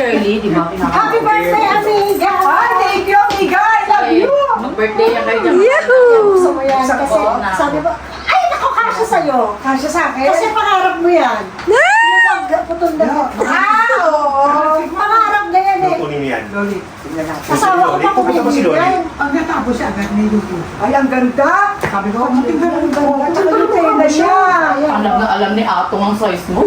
Shirley, di ba? Happy birthday, amiga! Ay, thank you, amiga! I love you! Mag-birthday yan kayo dyan. Gusto mo yan Gusto kasi ko. sabi mo, ay naku, kasya sa'yo. Kasya sa akin? Kasi pangarap mo yan. Yung magputol na mo. Oo! Pangarap na yan eh. Kunin mo yan. Loli, tingnan natin. Asawa ko pa Pupunta ba si kumibig Loli? yan. Ang natapos siya agad na yung Ay, ang ganda! Sabi ko, ang ganda. At saka yung tela niya. Alam na alam ni Atong ang size mo.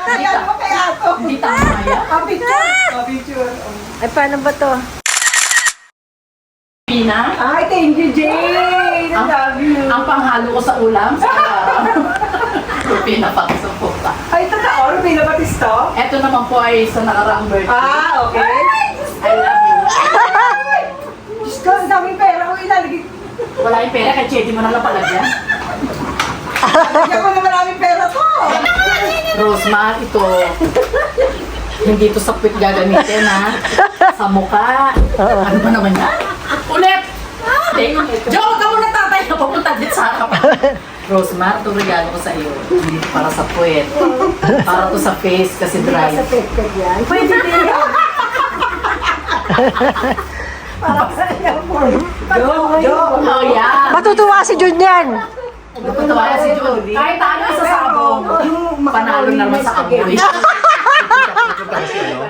Ayan mo kaya ito. Hindi tama yan. A picture. A picture. Ay, paano ba to? Pina, Ay, thank you, Jane! I love you. ang panghalo ko sa ulam sa araw. Pinapakasupo ka. Ay, totoo. Rubina Batisto? Ito naman po ay sa nakaraang birthday. Ah, okay. I love you. Diyos ko, ang daming pera ko ilalagay. Wala yung pera, kay Chetty mo na lang palagyan. Lagyan ko na maraming pera ko. Rosmar, ito. Hindi ito sa puwit gagamitin, ha? Sa mukha. Ano ba naman yan? Ulit! Joe, ka muna tatay na pupunta dito sa harapan. Rosmar, ito regalo ko sa iyo. Hindi ito para sa puwit. Para to sa face kasi dry. Sa pekpek yan. Pwede din yan. Jo. Oh, yeah. Matutuwa si Jun yan. Natutuwa na si Jun. Kahit ano sa sabong. Panalo na naman sa amoy. Pupunta kasi ano?